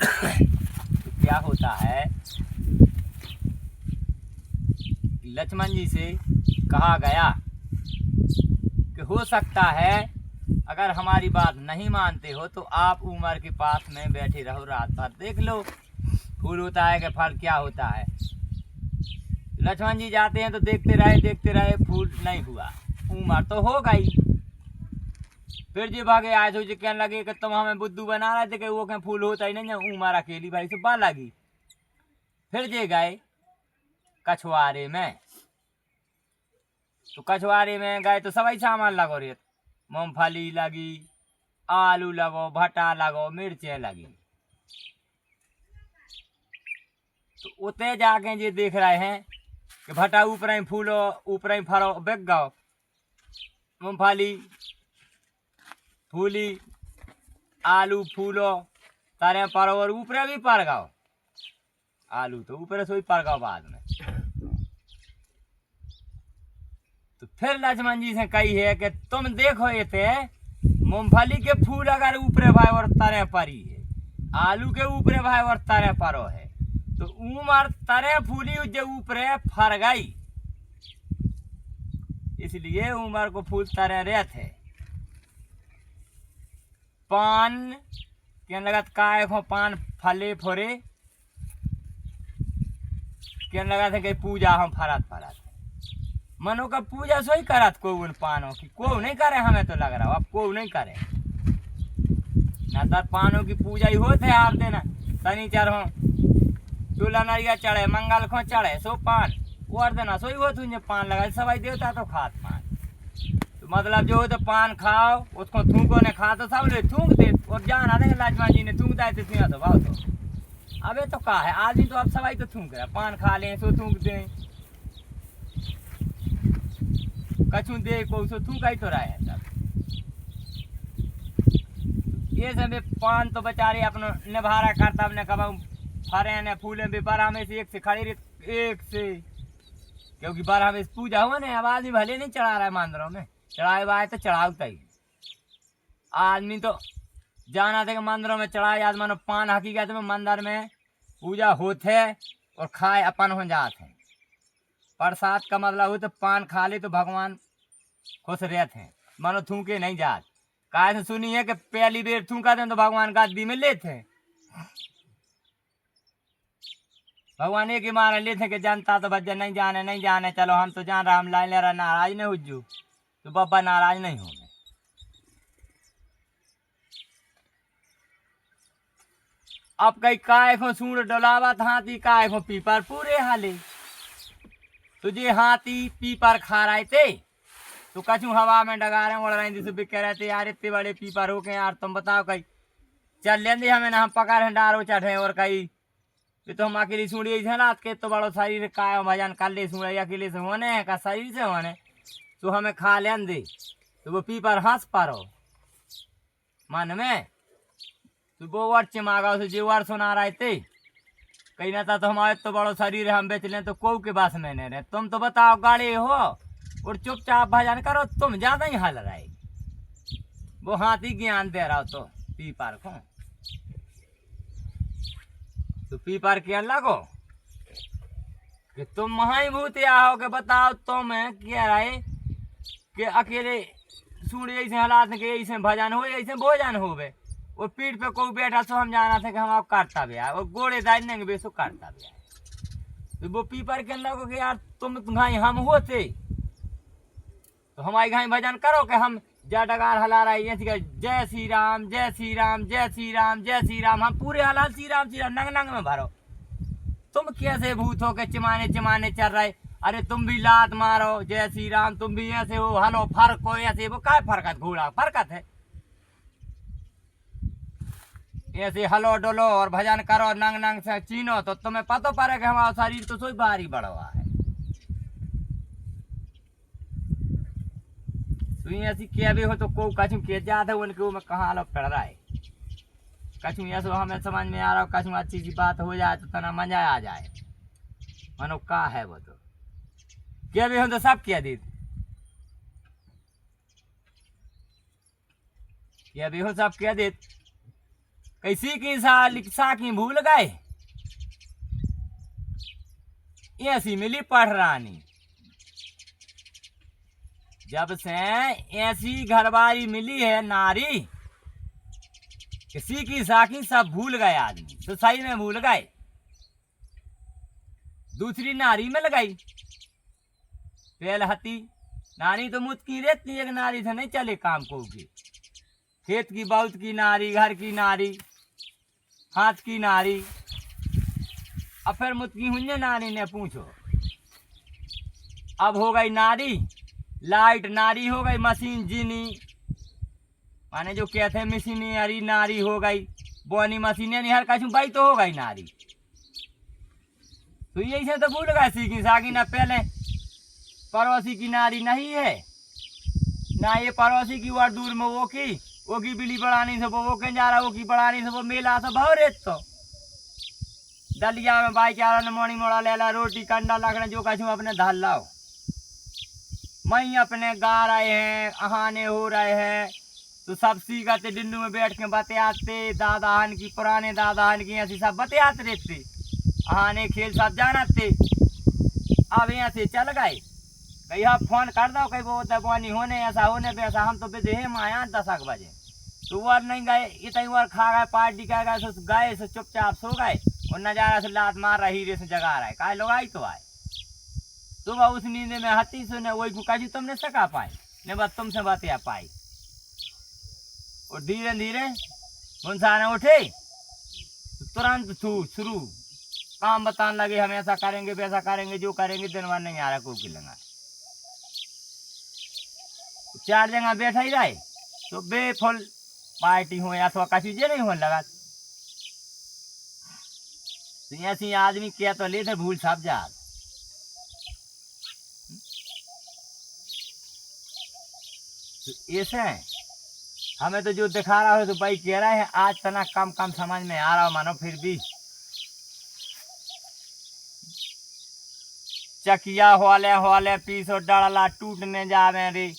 तो क्या होता है, लक्ष्मण जी से कहा गया कि हो सकता है अगर हमारी बात नहीं मानते हो तो आप उमर के पास में बैठे रहो, रात भर देख लो फूल होता है कि फल क्या होता है। लक्ष्मण जी जाते हैं तो देखते रहे फूल नहीं हुआ, उमर तो हो गई। फिर जी भागे आए तो कहने लगे कि तुम हमें बुद्धू बना रहे थे कि वो कहीं फूल होता ही नहीं, उमर अकेली भाई से बात लगी। फिर जे गए कछुआरे में, तो कछुआरे में गए तो सभी सामान लगो रे, मूंगफली लगी, आलू लगो, भट्टा लगो, मिर्चें लगी। तो उते जाके ये देख रहे हैं कि भट्टा ऊपर ही फूलो, ऊपर ही फरो, बिक गो, मूंगफली फूली, आलू फूलो, तारे परो और ऊपर भी पर गो, आलू तो ऊपर से ही पर गो बाद में। तो फिर लक्ष्मण जी से कही है कि तुम देखो ये थे मूंगफली के फूल अगर ऊपरे भाई और तरह परी है, आलू के ऊपरे भाई और तरह परो है, तो उमर तरह फूली जो ऊपरे फर गई, इसलिए उमर को फूल तरह रहे थे। पान के लगत काय को पान फले फोरे के लगा थे कि पूजा हम फरत मनो का पूजा सोई करत को उन पानों की को नहीं करे, हमें तो लग रहा अब को नहीं करे ना, तर पानों की पूजा ही होते आप देना शनिचर हो चूल्हा नरिया चढ़े, मंगल को चढ़े सो पान और देना सोई हो तुझे पान लगा सवाई देवता तो खात पान, तो मतलब जो हो तो पान खाओ उसको थूको ने खा तो सब ले थूक दे, और जाना देंगे लक्ष्मण जी ने थूक दिया तो भाव तो अबे तो कहा है आदमी तो अब सवाई तो थूक रहा, पान खा लें सो थूक दें, कछू दे को सो थूका ही तो रहा है सब। ये सब पान तो बेचारे अपना निभारा करता अपने कब फरे ने फूले भी बारह में से एक से खड़ी एक से, क्योंकि बारह में पूजा हुआ ना, अब आदमी भले नहीं चढ़ा रहा है मंदिरों में, चढ़ाए बाए तो चढ़ाता ही आदमी तो जाना था कि मंदिरों में चढ़ाए, आज मानो पान हकीकत में मंदिर में पूजा होते और खाए अपन हो जाते हैं। प्रसाद का मतलब हो तो पान खा ले तो भगवान खुश रहते हैं, मानो थूके नहीं जात। काय से सुनी है कि पहली बेर थूका थे तो भगवान गादी में लेते हैं, भगवान एक ही मारे लेते कि जनता तो बच्चे नहीं जाने चलो हम तो जान रहा, हम लाइन ले रहा, नाराज नहीं हुजू तो बाबा नाराज नहीं होंगे। अब कई काय को सूंड डोलावत हाथी काय को पीपर पूरे हाले, तुझे हाथी पीपर खा रहे थे तो कछू हवा में डगारे उड़ रहे जिसे बिके रहते यार इतने बड़े पीपर हो के यार तुम बताओ कहीं चल लेंगे हमें ना, हम पकड़ डारो चढ़े और कहीं तो हम अकेली सूढ़ी रात के तो बड़ो शरीर का भजन कर ले सूढ़ अकेले से होने है का शरीर से होने, तो हमें खा लें दे, तो वो पीपर हंस पारो मन में, तो वो वर्ड चिमागा उसे जो वर्ड सुना रहे थे कहीं ना था तो हमारे तो बड़ो शरीर है हम बेच लें तो को के पास में नहीं रहे, तुम तो बताओ गाड़ी हो और चुपचाप भजन करो, तुम ज्यादा ही हल रहे। वो हाथी ज्ञान दे रहा हो तो पीपर को, तो पीपर के लगो कि तुम महाभूत आओ के बताओ तुम क्या रहे कि अकेले सूढ़ ऐसे हालात के ऐसे भजन हो ऐसे भोजन हो गए, वो पीठ पे कोई बैठा सो हम जाना था कि हम आप काटता भी आए, वो गोड़े दाजने के बेसो काटता भी आए, तो वो पीपर के लगो कि यार तुम घाई हम होते तो हमारी घाई भजन करो कि हम जा डगार हला रही है जय श्री राम जय श्री राम जय श्री राम जय श्री राम, हम पूरे हलाल श्री राम नंग नंग में भरो, तुम कैसे भूत हो के चिमाने चिमाने चल रहे, अरे तुम भी लात मारो जय श्री राम, तुम भी ऐसे हो हलो फर्क हो ऐसे, वो काय फरकत घोड़ा फरकत है, ऐसे हलो डोलो और भजन करो नंग नंग से चीनो तो तुम्हें पता पड़े कि हमारा शरीर तो सोई भारी बढ़वा है। तो ऐसी क्या भी हो तो को कछू के जाते उनके में कहाँ लो पड़ रहा है, कछू ऐसा हमें समझ में आ रहा हो, कछू अच्छी सी बात हो जाए तो तना मजा आ जाए, मनो का है वो तो क्या भी हो तो सब क्या दीद क्या भी हो सब क्या दीद कैसी की साकी भूल गए, ऐसी मिली पढ़रानी। जब से ऐसी घरवारी मिली है नारी, किसी की साकी सब भूल गए आदमी, तो सही में भूल गए। दूसरी नारी मिल गई, पेलहती नारी तो मुझ की रहती, एक नारी से नहीं चले काम को की। खेत की बहुत की नारी, घर की नारी, हाथ की नारी। अब फिर मुझकी हुई नारी ने पूछो, अब हो गई नारी लाइट, नारी हो गई मशीन जीनी, माने जो कहते हैं मशीनरी नारी हो गई, बोनी मशीनें नहीं हर कछु भाई तो हो गई नारी। तो यही से तो भूल गए सीखी साकी ना, पहले पड़ोसी की नारी नहीं है ना, ये पड़ोसी की और दूर में वो की बिली बढ़ानी से वो के जा रहा, वो की बढ़ानी से वो मेला से भाव रेत। तो दलिया में भाईचारा ने मोनी मोड़ा ले ला, रोटी कंडा लगना जो कछु अपने धाल लाओ। मई अपने गा रहे हैं, अहाने हो रहे हैं, तो सब सीखते डिंडू में बैठ के बतियाते, दादाहन की पुराने दादाहन की ऐसी सब बतियाते रहते, अहाने खेल सब जानते। अब यहाँ से चल गए, कहीं आप फोन कर दो, कहीं वो दबानी होने ऐसा होने वैसा, हम तो बेदे आया 10 बजे, तो वो नहीं गए, इतनी बार खा गए, पार्टी कर गए सो चुपचाप सो गए, और नजारा से लात मार रही रे से जगा रहा है, काय लोग आई तो आए। सुबह उस नींद में हती सुने वही कुकाजी तुमने सका पाई ने, बस तुमसे बातें आ पाई। और धीरे धीरे मुंसाने उठे, तुरंत शुरू काम बताने लगे, हम ऐसा करेंगे वैसा करेंगे, जो करेंगे दिन भर नहीं आ रहा कोई लगा। 4 जगह बैठा ही रहे तो बेफुल पार्टी हो अथवा कसी जे नहीं हो लगा। तो ऐसी आदमी क्या तो लेते भूल सब जा। तो ऐसे हमें तो जो दिखा रहा है तो भाई कह रहा है आज तना कम कम समझ में आ रहा हो, मानो फिर भी चकिया होले होले पीस और डड़ला टूटने जावे रे।